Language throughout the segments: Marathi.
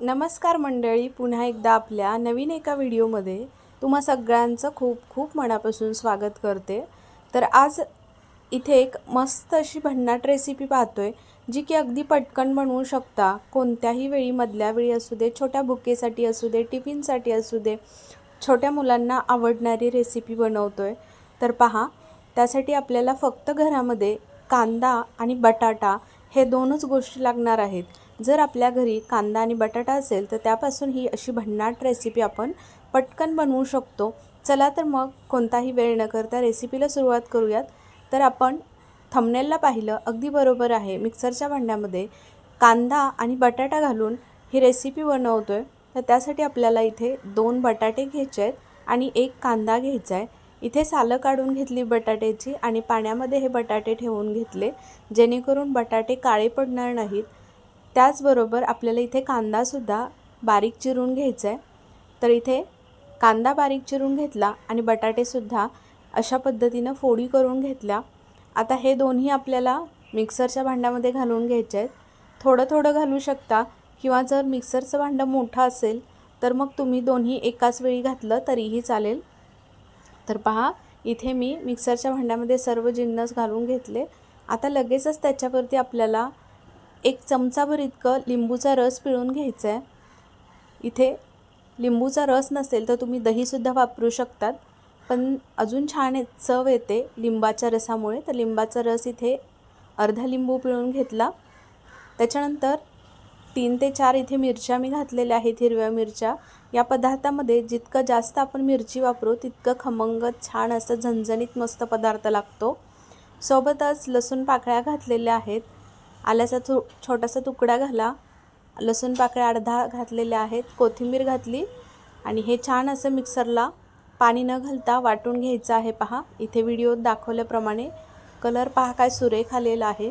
नमस्कार मंडळी, पुन्हा एकदा आपल्या नवीन एका व्हिडिओमध्ये तुम्हा सगळ्यांचं खूप खूप मनापासून स्वागत करते। तर आज इथे एक मस्त अशी भन्नाट रेसिपी पाहतोय, जी की अगदी पटकन बनवू शकता। कोणत्याही वेळी, मधल्या वेळी असू दे, छोट्या भुकेसाठी असू दे, टिफिनसाठी असू दे, छोट्या मुलांना आवडणारी रेसिपी बनवतोय। तर पहा, त्यासाठी आपल्याला फक्त घरामध्ये कांदा आणि बटाटा हे दोनच गोष्टी लागणार आहेत। जर आपल्या घरी कांदा आणि बटाटा असेल तर त्यापासून ही अशी भन्नाट रेसिपी आपण पटकन बनवू शकतो। चला तर मग कोणताही वेळ न करता रेसिपीला सुरुवात करूयात। तर आपण थंबनेलला पाहिलं अगदी बरोबर आहे, मिक्सरच्या भांड्यामध्ये कांदा आणि बटाटा घालून ही रेसिपी बनवतोय। तर त्यासाठी आपल्याला इथे 2 बटाटे घ्यायचे आहेत आणि 1 कांदा घ्यायचा आहे। इथे सालं काढून घेतली बटाट्याची आणि पाण्यामध्ये हे बटाटे ठेवून घेतले, जेणेकरून बटाटे काळे पडणार नाहीत। त्याचबरोबर आपल्याला इथे कांदासुद्धा बारीक चिरून घ्यायचा आहे। तर इथे कांदा बारीक चिरून घेतला आणि बटाटेसुद्धा अशा पद्धतीनं फोडी करून घेतल्या। आता हे दोन्ही आपल्याला मिक्सरच्या भांड्यामध्ये घालून घ्यायचे आहेत। थोडं थोडं घालू शकता किंवा जर मिक्सरचं भांडं मोठं असेल तर मग तुम्ही दोन्ही एकाच वेळी घातलं तरीही चालेल। तर पहा, इथे मी मिक्सरच्या भांड्यामध्ये सर्व जिन्नस घालून घेतले। आता लगेचच त्याच्यावरती आपल्याला 1 चमचाभर इतकं लिंबूचा रस पिळून घ्यायचा आहे। इथे लिंबूचा रस नसेल तर तुम्ही दहीसुद्धा वापरू शकतात, पण अजून छान चव येते लिंबाच्या रसामुळे। तर लिंबाचा रस इथे अर्धा लिंबू पिळून घेतला। त्याच्यानंतर 3 ते 4 इथे मिरच्या मी घातलेल्या आहेत, हिरव्या मिरच्या। या पदार्थामध्ये जितकं जास्त आपण मिरची वापरू तितकं खमंग छान असं झणझणीत मस्त पदार्थ लागतो। सोबतच लसूण पाकळ्या घातलेल्या आहेत, आल्याचा छोटासा तुकडा घाला, लसूण पाकळ्या अर्धा घातलेल्या आहेत, कोथिंबीर घातली आणि हे छान असं मिक्सरला पाणी न घालता वाटून घ्यायचं आहे। पहा, इथे व्हिडिओत दाखवल्याप्रमाणे कलर पहा काय सुरेख आलेला आहे।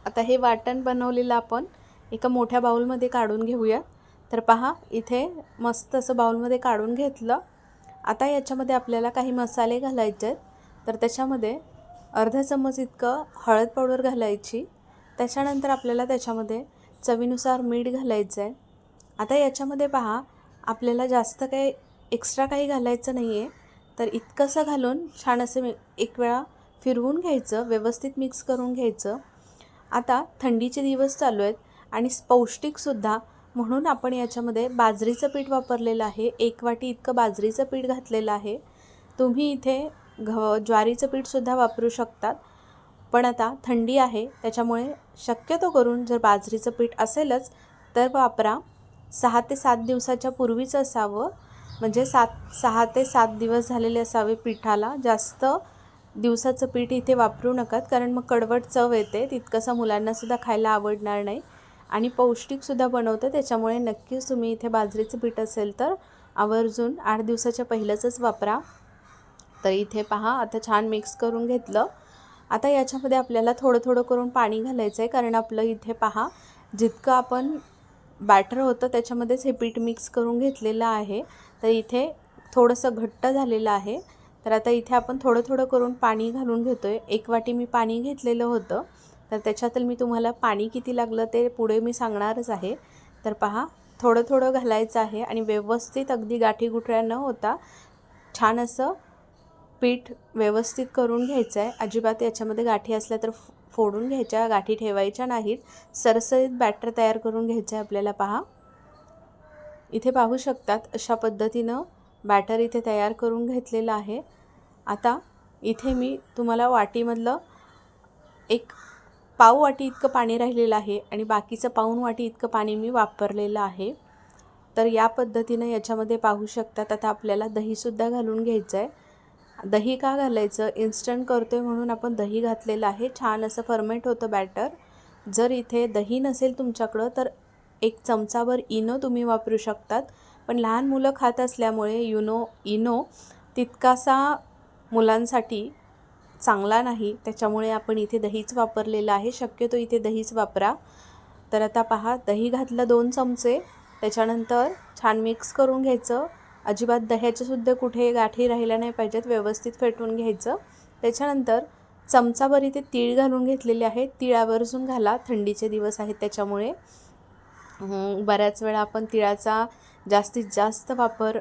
आता हे वाटण बनवलेलं आपण एका मोठ्या बाउलमध्ये काढून घेऊया। तर पहा, इथे मस्त असं बाउलमध्ये काढून घेतलं। आता याच्यामध्ये आपल्याला काही मसाले घालायचे आहेत। तर त्याच्यामध्ये अर्धा चमच इतकं हळद पावडर घालायची। त्याच्यानंतर आपल्याला त्याच्यामध्ये चवीनुसार मीठ घालायचं आहे। आता याच्यामध्ये पहा, आपल्याला जास्त काही एक्स्ट्रा काही घालायचं नाही आहे। तर इतकंसं घालून छान असं एक वेळा फिरवून घ्यायचं, व्यवस्थित मिक्स करून घ्यायचं। आता थंडीचे दिवस चालू आहेत आणि पौष्टिकसुद्धा, म्हणून आपण याच्यामध्ये बाजरीचं पीठ वापरलेलं आहे। 1 वाटी इतकं बाजरीचं पीठ घातलेलं आहे। तुम्ही इथे ज्वारीचं पीठसुद्धा वापरू शकतात, पण आता थंडी आहे त्याच्यामुळे शक्यतो करून जर बाजरीचं पीठ असेलच तर वापरा। 6 ते 7 दिवसाच्या पूर्वीचं असावं, म्हणजे 6 ते 7 दिवस झालेले असावे पिठाला। जास्त दिवसाचं पीठ इथे वापरू नका, कारण मग कडवट चव येते, तितकंसं मुलांनासुद्धा खायला आवडणार नाही आणि पौष्टिकसुद्धा बनवतं। त्याच्यामुळे नक्कीच तुम्ही इथे बाजरीचं पीठ असेल तर आवर्जून 8 दिवसाच्या पहिलंच वापरा। तर इथे पहा, आता छान मिक्स करून घेतलं। आता याच्यामध्ये आपल्याला थोडं थोडं करून पाणी घालायचं आहे, कारण आपलं इथे पहा, जितकं आपण बॅटर होतं त्याच्यामध्येच हे पीठ मिक्स करून घेतलेलं आहे। तर इथे थोडंसं घट्ट झालेलं आहे। तर आता इथे आपण थोडं थोडं करून पाणी घालून घेतो आहे। 1 वाटी मी पाणी घेतलेलं होतं, तर त्याच्यातील मी तुम्हाला पाणी किती लागलं ते पुढे मी सांगणारच आहे। तर पहा, थोडं थोडं घालायचं आहे आणि व्यवस्थित अगदी गाठीगुठळ्या न होता छान असं पीठ व्यवस्थित करून घ्यायचं आहे। अजिबात याच्यामध्ये गाठी असल्या तर फोडून घ्यायच्या, गाठी ठेवायच्या नाहीत। सरसरीत बॅटर तयार करून घ्यायचं आहे आपल्याला। पहा, इथे पाहू शकतात अशा पद्धतीनं बॅटर इथे तयार करून घेतलेलं आहे। आता इथे मी तुम्हाला वाटीमधलं 1 पाव वाटी इतकं पाणी राहिलेलं आहे आणि बाकीचं पाऊण वाटी इतकं पाणी मी वापरलेलं आहे। तर या पद्धतीनं याच्यामध्ये पाहू शकतात। आता आपल्याला दहीसुद्धा घालून घ्यायचं आहे। दही का घालायचं, इन्स्टंट करतोय म्हणून आपण दही घातलेलं आहे, छान असं फर्मेंट होतं बॅटर। जर इथे दही नसेल तुमच्याकडं तर 1 चमचाभर इनो तुम्ही वापरू शकतात, पण लहान मुलं खात असल्यामुळे इनो तितकासा मुलांसाठी चांगला नाही, त्याच्यामुळे आपण इथे दहीच वापरलेलं आहे। शक्यतो इथे दहीच वापरा। तर आता पहा, दही घातलं 2 चमचे, त्याच्यानंतर छान मिक्स करून घ्यायचं। अजिबात दह्याच्यासुद्धा कुठे गाठी राहिल्या नाही पाहिजेत, व्यवस्थित फेटून घ्यायचं। त्याच्यानंतर चमचाभर इथे तीळ घालून घेतलेले आहेत, तीळ आवर्जून घाला, थंडीचे दिवस आहेत त्याच्यामुळे। बऱ्याच वेळा आपण तिळाचा जास्तीत जास्त वापर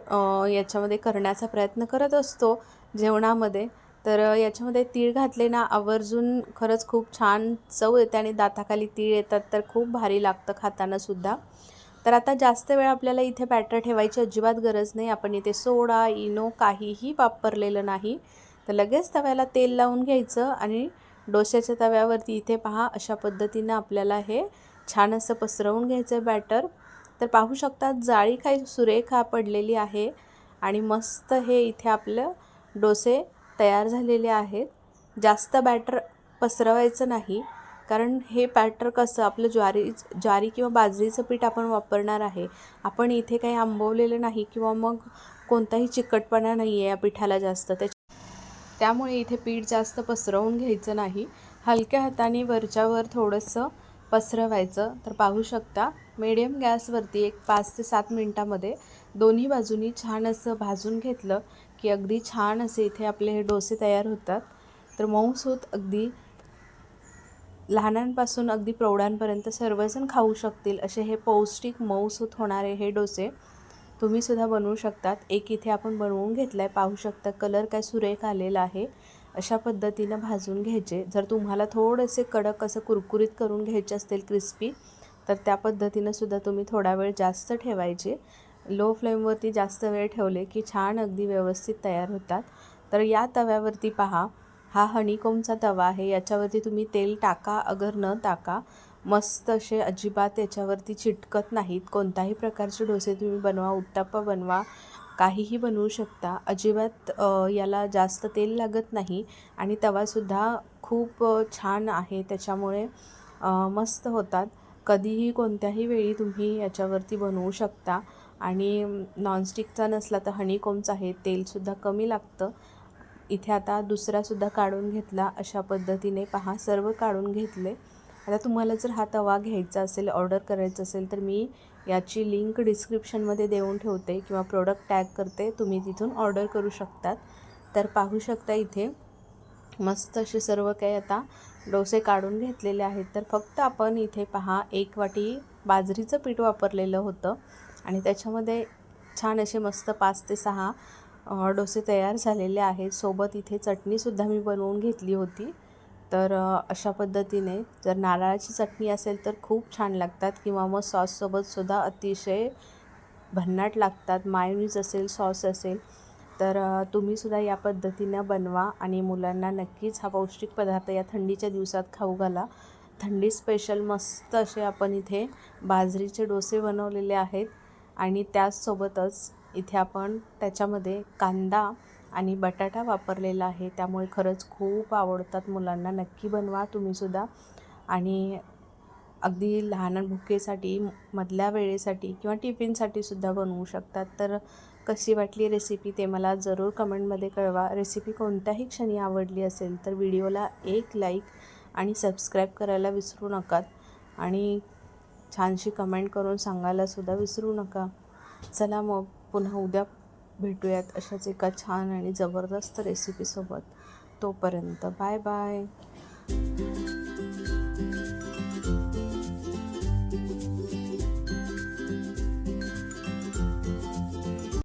याच्यामध्ये करण्याचा प्रयत्न करत असतो जेवणामध्ये. तर याच्यामध्ये तीळ घातले ना आवर्जून खरंच खूप छान चव येते आणि दाताखाली तीळ येतात तर खूप भारी लागतं खातानासुद्धा. तर आता जास्त वेळ आपल्याला इथे बॅटर ठेवायची अजिबात गरज नाही. आपण इथे सोडा, इनो काहीही वापरलेलं नाही. तर लगेच तव्याला तेल लावून घ्यायचं आणि डोश्याच्या तव्यावरती इथे पहा अशा पद्धतीनं आपल्याला हे छान असं पसरवून घ्यायचं बॅटर. तर पाहू शकता जाळी काही सुरेख पडलेली आहे आणि मस्त हे इथे आपलं डोसे तयार झालेले आहेत. जास्त बॅटर पसरवायचं नाही, कारण हे बॅटर कसं आपलं ज्वारी किंवा बाजरीचं पीठ आपण वापरणार आहे. आपण इथे काही आंबवलेलं नाही किंवा मग कोणताही चिकटपणा नाही आहे या पिठाला जास्त. त्यामुळे इथे पीठ जास्त पसरवून घ्यायचं नाही. हलक्या हाताने वरच्यावर थोडंसं पसरवायचं. तर पाहू शकता मीडियम गॅसवरती एक 5 ते 7 मिनटामध्ये दोन्ही बाजूनी छान असं भाजून घेतलं की अगदी छान असे इथे आपले हे डोसे तयार होतात. तर मऊसूत अगदी लहानांपासून अगदी प्रौढांपर्यंत सर्वजण खाऊ शकतील असे हे पौष्टिक मऊसूत होणारे हे डोसे तुम्हीसुद्धा बनवू शकतात. एक इथे आपण बनवून घेतला आहे, पाहू शकता कलर काय सुरेख आलेला आहे. अशा पद्धतीनं भाजून घ्यायचे. जर तुम्हाला थोडेसे कडक असं कुरकुरीत करून घ्यायचे असतील क्रिस्पी, तर त्या पद्धतीनं सुद्धा तुम्ही थोडा वेळ जास्त ठेवायचे. लो फ्लेमवरती जास्त वेळ ठेवले की छान अगदी व्यवस्थित तयार होतात. तर या तव्यावरती पहा, हा हनीकोमचा तवा आहे. याच्यावरती तुम्ही तेल टाका अगर न टाका, मस्त असे अजिबात याच्यावरती चिटकत नाहीत. कोणताही प्रकारचे डोसे तुम्ही बनवा, उत्तप्पा बनवा, काहीही बनवू शकता. अजिबात याला जास्त तेल लागत नाही आणि तवासुद्धा खूप छान आहे. त्याच्यामुळे मस्त होतात. कधीही कोणत्याही वेळी तुम्ही याच्यावरती बनवू शकता. आणि नॉनस्टिकचा नसला तर हनीकोमचा आहे, तेलसुद्धा कमी लागतं. इथे आता दुसरासुद्धा काढून घेतला. अशा पद्धतीने पहा सर्व काढून घेतले. आता तुम्हाला जर हा तवा घ्यायचा असेल, ऑर्डर करायचं असेल, तर मी याची लिंक डिस्क्रिप्शनमध्ये देऊन ठेवते किंवा प्रोडक्ट टॅग करते, तुम्ही तिथून ऑर्डर करू शकतात. तर पाहू शकता इथे मस्त असे सर्व काही आता डोसे काढून घेतलेले आहेत. तर फक्त आपण इथे पहा 1 वाटी बाजरीचं पीठ वापरलेलं होतं आणि त्याच्यामध्ये छान असे मस्त 5 ते 6 डोसे तयार झालेले आहेत. सोबत इथे चटणीसुद्धा मी बनवून घेतली होती. तर अशा पद्धतीने जर नारळाची चटणी असेल तर खूप छान लागतात किंवा मग सॉससोबतसुद्धा अतिशय भन्नाट लागतात. मायोनीज असेल, सॉस असेल, तर तुम्हीसुद्धा या पद्धतीनं बनवा आणि मुलांना नक्कीच हा पौष्टिक पदार्थ या थंडीच्या दिवसात खाऊ घाला. थंडी स्पेशल मस्त असे आपण इथे बाजरीचे डोसे बनवलेले आहेत आणि त्याचसोबतच इथे आपण त्याच्यामध्ये कांदा आणि बटाटा वापरलेला आहे. त्यामुळे खरंच खूप आवडतात मुलांना. नक्की बनवा तुम्हीसुद्धा आणि अगदी लहान भुकेसाठी, मधल्या वेळेसाठी किंवा टिफिनसाठी सुद्धा बनवू शकतात. तर कशी वाटली रेसिपी ते मला जरूर कमेंटमध्ये कळवा. रेसिपी कोणत्याही क्षणी आवडली असेल तर व्हिडिओला एक लाईक आणि सबस्क्राईब करायला विसरू नका आणि छानशी कमेंट करून सांगायलासुद्धा विसरू नका. चला मग पुन्हा उद्या भेटूयात अशाच एका छान आणि जबरदस्त रेसिपीसोबत. तोपर्यंत बाय बाय.